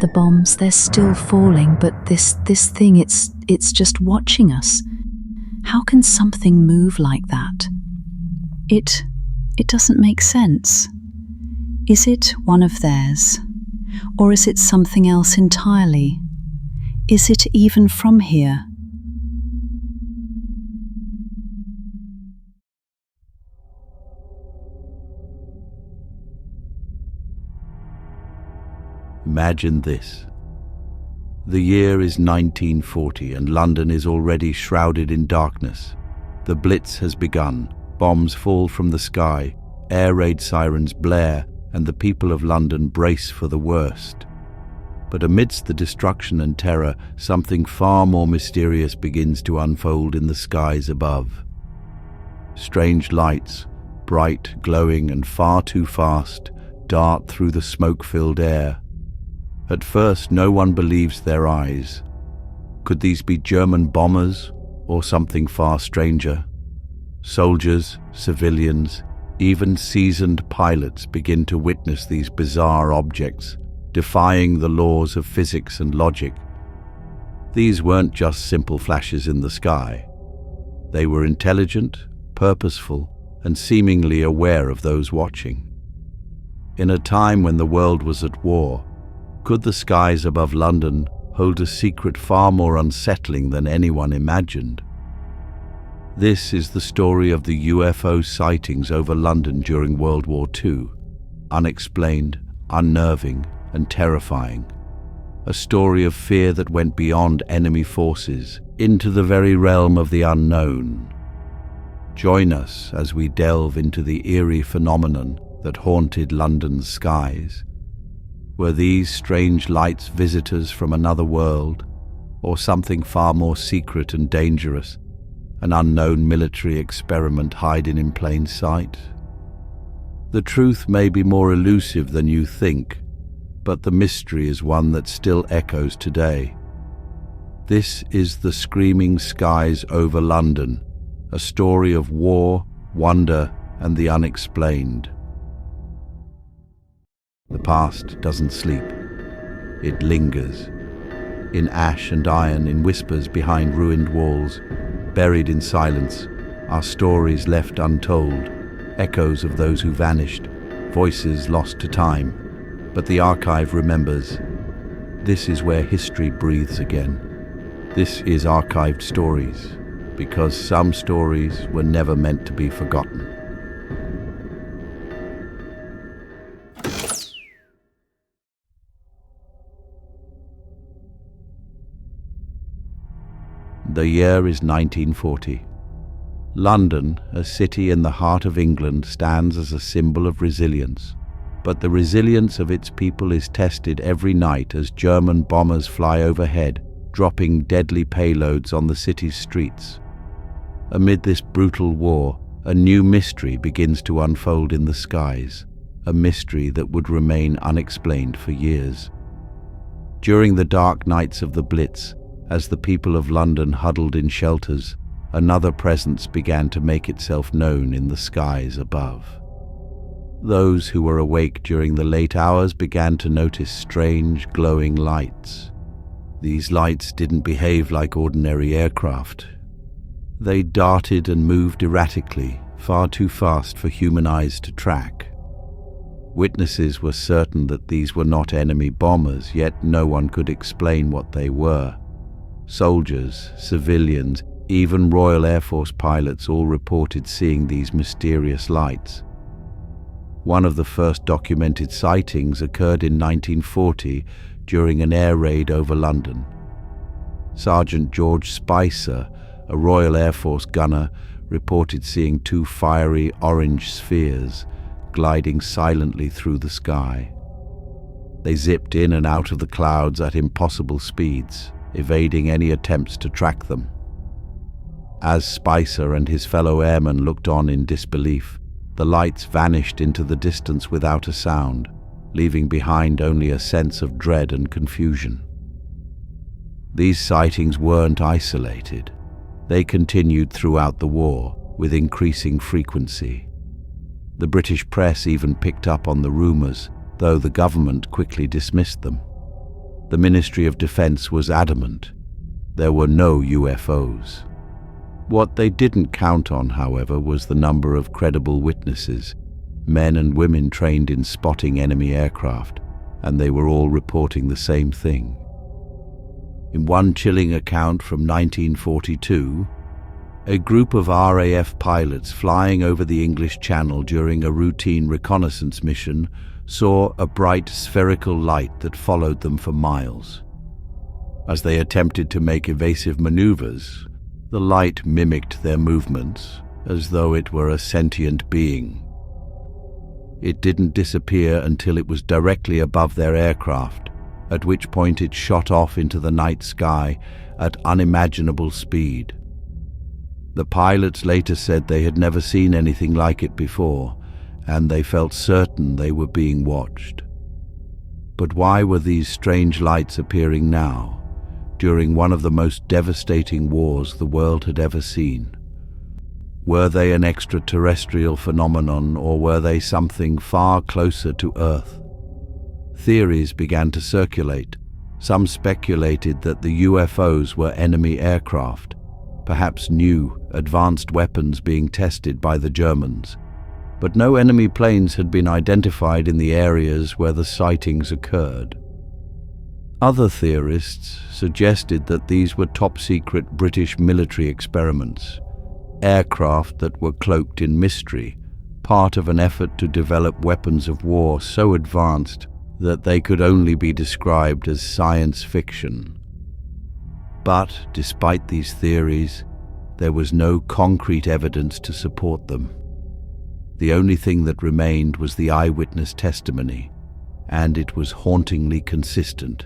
The bombs, they're still falling, but this thing, it's just watching us. How can something move like that? It doesn't make sense. Is it one of theirs? Or is it something else entirely? Is it even from here? Imagine this. The year is 1940 and London is already shrouded in darkness. The Blitz has begun. Bombs fall from the sky, air raid sirens blare, and the people of London brace for the worst. But amidst the destruction and terror, something far more mysterious begins to unfold in the skies above. Strange lights, bright, glowing, and far too fast, dart through the smoke-filled air. At first, no one believes their eyes. Could these be German bombers or something far stranger? Soldiers, civilians, even seasoned pilots begin to witness these bizarre objects, defying the laws of physics and logic. These weren't just simple flashes in the sky. They were intelligent, purposeful, and seemingly aware of those watching. In a time when the world was at war, could the skies above London hold a secret far more unsettling than anyone imagined? This is the story of the UFO sightings over London during World War II. Unexplained, unnerving, and terrifying. A story of fear that went beyond enemy forces into the very realm of the unknown. Join us as we delve into the eerie phenomenon that haunted London's skies. Were these strange lights visitors from another world, or something far more secret and dangerous, an unknown military experiment hiding in plain sight? The truth may be more elusive than you think, but the mystery is one that still echoes today. This is the Screaming Skies Over London, a story of war, wonder, and the unexplained. The past doesn't sleep. It lingers. In ash and iron, in whispers behind ruined walls, buried in silence, are stories left untold, echoes of those who vanished, voices lost to time. But the archive remembers. This is where history breathes again. This is Archived Stories, because some stories were never meant to be forgotten. The year is 1940. London, a city in the heart of England, stands as a symbol of resilience. But the resilience of its people is tested every night as German bombers fly overhead, dropping deadly payloads on the city's streets. Amid this brutal war, a new mystery begins to unfold in the skies, a mystery that would remain unexplained for years. During the dark nights of the Blitz, as the people of London huddled in shelters, another presence began to make itself known in the skies above. Those who were awake during the late hours began to notice strange, glowing lights. These lights didn't behave like ordinary aircraft. They darted and moved erratically, far too fast for human eyes to track. Witnesses were certain that these were not enemy bombers, yet no one could explain what they were. Soldiers, civilians, even Royal Air Force pilots all reported seeing these mysterious lights. One of the first documented sightings occurred in 1940 during an air raid over London. Sergeant George Spicer, a Royal Air Force gunner, reported seeing two fiery orange spheres gliding silently through the sky. They zipped in and out of the clouds at impossible speeds, evading any attempts to track them. As Spicer and his fellow airmen looked on in disbelief, the lights vanished into the distance without a sound, leaving behind only a sense of dread and confusion. These sightings weren't isolated. They continued throughout the war, with increasing frequency. The British press even picked up on the rumours, though the government quickly dismissed them. The Ministry of Defense was adamant. There were no UFOs. What they didn't count on, however, was the number of credible witnesses, men and women trained in spotting enemy aircraft, and they were all reporting the same thing. In one chilling account from 1942, a group of RAF pilots flying over the English Channel during a routine reconnaissance mission saw a bright spherical light that followed them for miles. As they attempted to make evasive maneuvers, the light mimicked their movements as though it were a sentient being. It didn't disappear until it was directly above their aircraft, at which point it shot off into the night sky at unimaginable speed. The pilots later said they had never seen anything like it before, and they felt certain they were being watched. But why were these strange lights appearing now, during one of the most devastating wars the world had ever seen? Were they an extraterrestrial phenomenon, or were they something far closer to Earth? Theories began to circulate. Some speculated that the UFOs were enemy aircraft, perhaps new, advanced weapons being tested by the Germans. But no enemy planes had been identified in the areas where the sightings occurred. Other theorists suggested that these were top-secret British military experiments, aircraft that were cloaked in mystery, part of an effort to develop weapons of war so advanced that they could only be described as science fiction. But despite these theories, there was no concrete evidence to support them. The only thing that remained was the eyewitness testimony, and it was hauntingly consistent.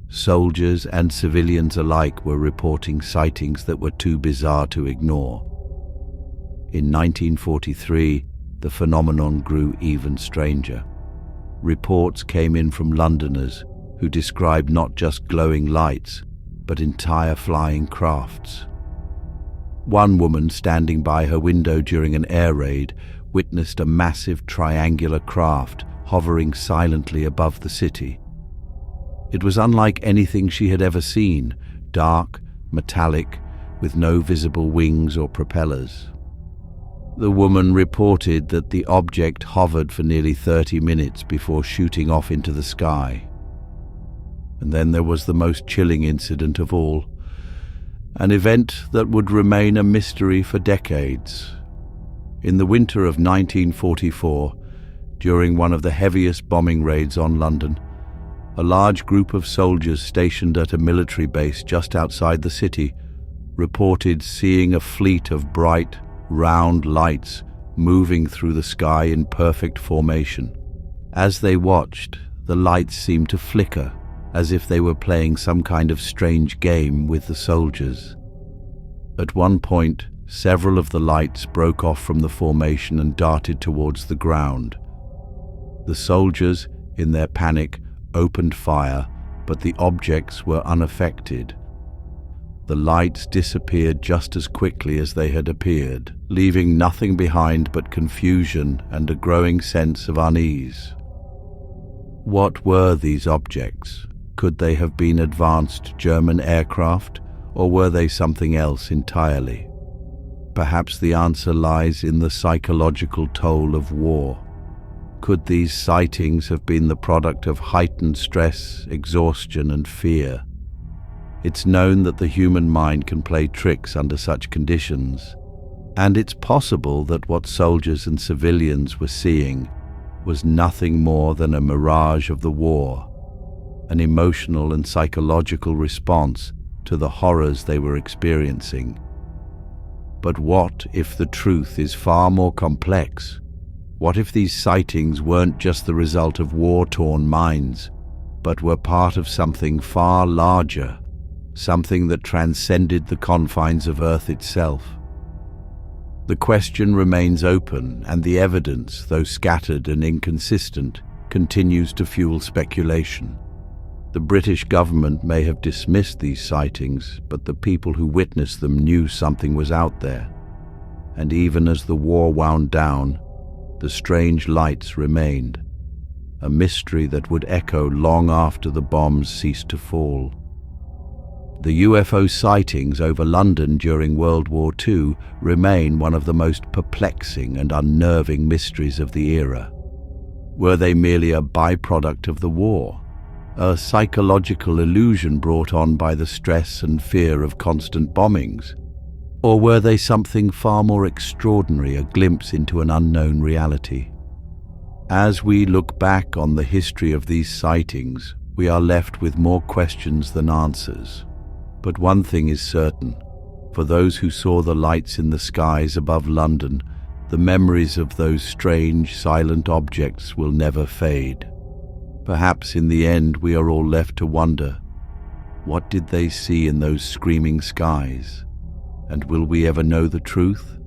Soldiers and civilians alike were reporting sightings that were too bizarre to ignore. In 1943, the phenomenon grew even stranger. Reports came in from Londoners who described not just glowing lights, but entire flying crafts. One woman standing by her window during an air raid witnessed a massive triangular craft hovering silently above the city. It was unlike anything she had ever seen, dark, metallic, with no visible wings or propellers. The woman reported that the object hovered for nearly 30 minutes before shooting off into the sky. And then there was the most chilling incident of all, an event that would remain a mystery for decades. In the winter of 1944, during one of the heaviest bombing raids on London, a large group of soldiers stationed at a military base just outside the city reported seeing a fleet of bright, round lights moving through the sky in perfect formation. As they watched, the lights seemed to flicker, as if they were playing some kind of strange game with the soldiers. At one point, several of the lights broke off from the formation and darted towards the ground. The soldiers, in their panic, opened fire, but the objects were unaffected. The lights disappeared just as quickly as they had appeared, leaving nothing behind but confusion and a growing sense of unease. What were these objects? Could they have been advanced German aircraft, or were they something else entirely? Perhaps the answer lies in the psychological toll of war. Could these sightings have been the product of heightened stress, exhaustion, and fear? It's known that the human mind can play tricks under such conditions, and it's possible that what soldiers and civilians were seeing was nothing more than a mirage of the war, an emotional and psychological response to the horrors they were experiencing. But what if the truth is far more complex? What if these sightings weren't just the result of war-torn minds, but were part of something far larger, something that transcended the confines of Earth itself? The question remains open, and the evidence, though scattered and inconsistent, continues to fuel speculation. The British government may have dismissed these sightings, but the people who witnessed them knew something was out there. And even as the war wound down, the strange lights remained. a mystery that would echo long after the bombs ceased to fall. The UFO sightings over London during World War II remain one of the most perplexing and unnerving mysteries of the era. Were they merely a byproduct of the war, a psychological illusion brought on by the stress and fear of constant bombings? Or were they something far more extraordinary, a glimpse into an unknown reality? As we look back on the history of these sightings, we are left with more questions than answers. But one thing is certain: for those who saw the lights in the skies above London, the memories of those strange, silent objects will never fade. Perhaps in the end we are all left to wonder, what did they see in those screaming skies? And will we ever know the truth?